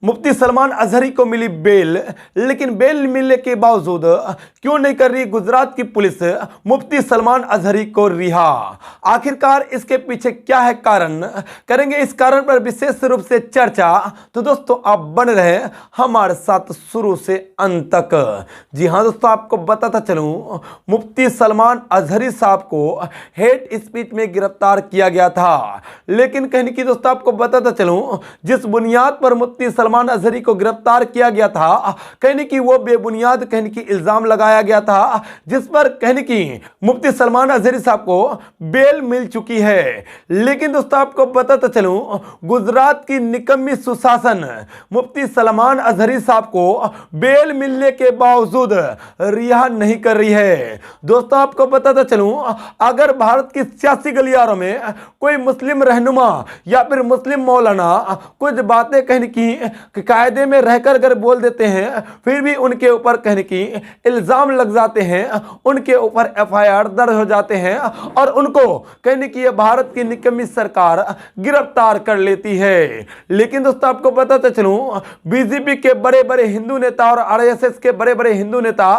मुफ्ती सलमान अजहरी को मिली बेल, लेकिन बेल मिलने के बावजूद क्यों नहीं कर रही गुजरात की पुलिस मुफ्ती सलमान अजहरी को रिहा। आखिरकार इसके पीछे क्या है कारण, करेंगे इस कारण पर विशेष रूप से चर्चा। तो दोस्तों आप बन रहे हमारे साथ शुरू से अंत तक। जी हां दोस्तों, आपको बताता चलूं, मुफ्ती सलमान अजहरी साहब को हेट स्पीच में गिरफ्तार किया गया था। लेकिन कहीं की दोस्तों आपको बताता चलूं, जिस बुनियाद पर मुफ्ती सलमान अजहरी को गिरफ्तार किया गया था, कहने की वो बेबुनियाद कहने की इल्जाम लगाया गया था, जिस पर कहने की मुफ्ती सलमान अजहरी साहब को बेल मिल चुकी है। लेकिन दोस्तों आपको बताता चलूं, गुजरात की निकम्मी सुशासन मुफ्ती सलमान अजहरी साहब को बेल मिलने के बावजूद रिहा नहीं कर रही है। दोस्तों आपको बताता चलूं, अगर भारत की सियासी गलियारों में कोई मुस्लिम रहनुमा या फिर मुस्लिम मौलाना कुछ बातें कहने की कायदे में रहकर अगर बोल देते हैं, फिर भी उनके ऊपर कहने की इल्जाम लग जाते हैं, उनके ऊपर एफआईआर दर्ज हो जाते हैं और उनको कहने की ये भारत की निकम्मी सरकार गिरफ्तार कर लेती है। लेकिन दोस्तों आपको बताते चलूं, बीजेपी के बड़े बड़े हिंदू नेता और आरएसएस के बड़े बड़े हिंदू नेता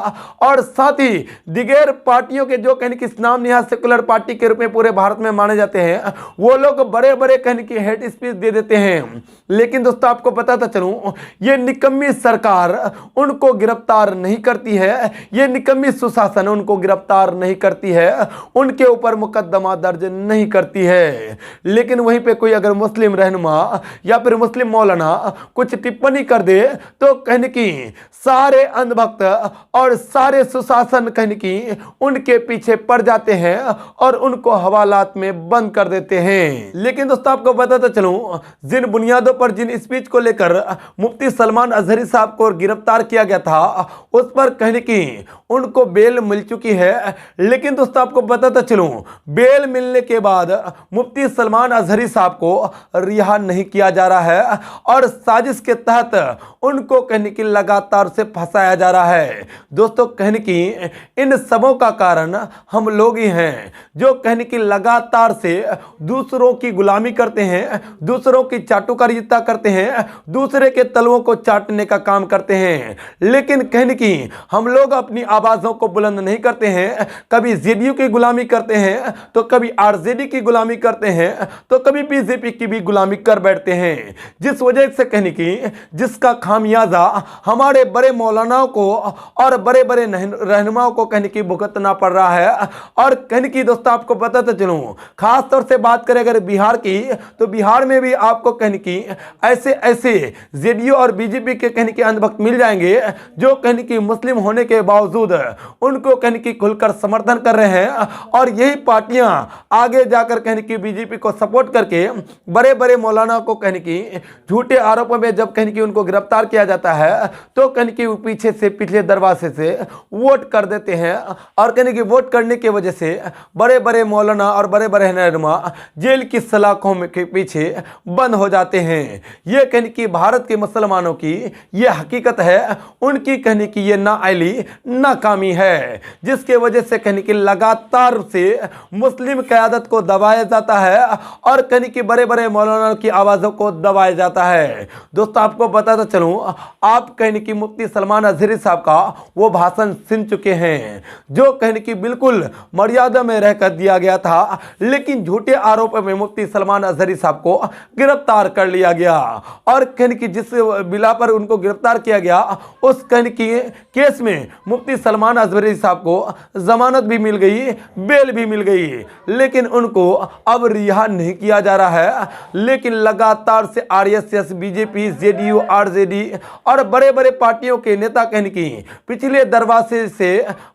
और साथ ही दिगेर पार्टियों के जो कहने की इस्लाम निहाज सेकुलर पार्टी के रूप में पूरे भारत में माने जाते हैं, वो लोग बड़े बड़े कहने की हेट स्पीच दे देते हैं। लेकिन दोस्तों आपको बताता चलूं, ये निकम्मी सरकार उनको गिरफ्तार नहीं करती है, ये निकम्मी सुशासन उनको गिरफ्तार नहीं करती है, उनके ऊपर मुकदमा दर्ज नहीं करती है। लेकिन वहीं पे कोई अगर मुस्लिम रहनुमा या फिर मुस्लिम मौलाना कुछ टिप्पणी कर दे, तो कहने की सारे अंधभक्त और सारे सुशासन कहने की उनके पीछे पड़ जाते हैं और उनको हवालात में बंद कर देते हैं। लेकिन दोस्तों आपको बताता चलूं, जिन बुनियादों पर जिन स्पीच को लेकर मुफ्ती सलमान अजहरी साहब को गिरफ्तार किया गया था, उस पर कहने की उनको बेल मिल चुकी है। लेकिन दोस्तों आपको बताता चलूं, बेल मिलने के बाद मुफ्ती सलमान अजहरी साहब को रिहा नहीं किया जा रहा है और साजिश के तहत उनको कहने की लगातार से फंसाया जा रहा है। दोस्तों कहने की इन सबों का कारण हम लोग ही हैं, जो कहने की लगातार से दूसरों की गुलामी करते हैं, दूसरों की चाटुकारिता करते हैं, दूसरे के तलवों को चाटने का काम करते हैं। लेकिन कहने की हम लोग अपनी आवाजों को बुलंद नहीं करते हैं। कभी जेडीयू की गुलामी करते हैं, तो कभी आरजेडी की गुलामी करते हैं, तो कभी बीजेपी की भी गुलामी कर बैठते हैं, जिस वजह से कहने की जिसका खामियाजा हमारे बड़े मौलानाओं को और बड़े बड़े रहनुमाओं को कहने की भुगतना पड़ रहा है। और कहने की दोस्तों आपको बताते चलूं, खास तौर से बात करें अगर बिहार की, तो बिहार में भी आपको कहने की ऐसे ऐसे जेडीयू और बीजेपी के कहने के अंधभक्त मिल जाएंगे, जो कहने की मुस्लिम होने के बावजूद उनको कहने की खुलकर समर्थन कर रहे हैं। और यही पार्टियां आगे जाकर कहने की बीजेपी को सपोर्ट करके बड़े बड़े मौलाना को कहने की झूठे आरोपों में जब कहने की उनको गिरफ्तार किया जाता है, तो कहने की पीछे से पिछले दरवाजे से वोट कर देते हैं। और कहने की वोट करने की वजह से बड़े बड़े मौलाना और बड़े बड़े रहनुमा जेल की सलाखों के पीछे बंद हो जाते हैं। यह कहने की भारत के मुसलमानों की यह हकीकत है, उनकी कहने की यह नाअहली नाकामी है, जिसके वजह से कहने की लगातार से मुस्लिम क़यादत को दबाया जाता है और कहने की बड़े बड़े मौलाना की आवाज़ों को दबाया जाता है। दोस्तों आपको बताता चलूं, आप कहने की मुफ्ती सलमान अजहरी साहब का वो भाषण सुन चुके हैं, जो कहने की बिल्कुल मर्यादा में रहकर दिया गया था। लेकिन झूठे आरोपों में मुफ्ती सलमान अजहरी साहब को गिरफ्तार कर लिया गया और कहने की जिस बिला पर उनको गिरफ्तार किया गया, उस कहने की केस में मुफ्ती सलमान अजहरी साहब को जमानत भी मिल गई, बेल भी मिल गई। लेकिन उनको अब रिहा नहीं किया जा रहा है। लेकिन लगातार से आरएसएस, बीजेपी, जेडीयू, आरजेडी और बड़े बड़े पार्टियों के नेता कहने की पिछले दरवाजे से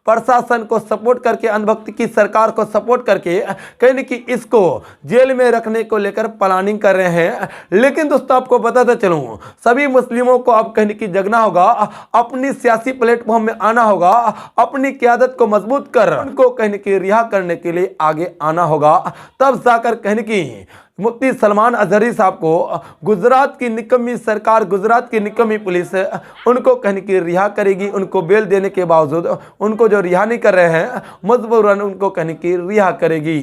प्रशासन को सपोर्ट करके, अंधभक्त की सरकार को सपोर्ट करके कहने की इसको जेल में रखने को लेकर प्लानिंग कर रहे हैं। लेकिन दोस्तों आपको बताता चलूं, सभी मुस्लिमों को अब कहने की जगना होगा, अपनी सियासी प्लेटफॉर्म में आना होगा, अपनी क़यादत को मजबूत कर उनको कहने की रिहा करने के लिए आगे आना होगा। तब जाकर कहने की मुफ्ती सलमान अजहरी साहब को गुजरात की निकम्मी सरकार, गुजरात की निकम्मी पुलिस उनको कहने की रिहा करेगी। उनको बेल देने के बावजूद उनको जो रिहा नहीं कर रहे हैं, मजबूरन उनको कहने की रिहा करेगी।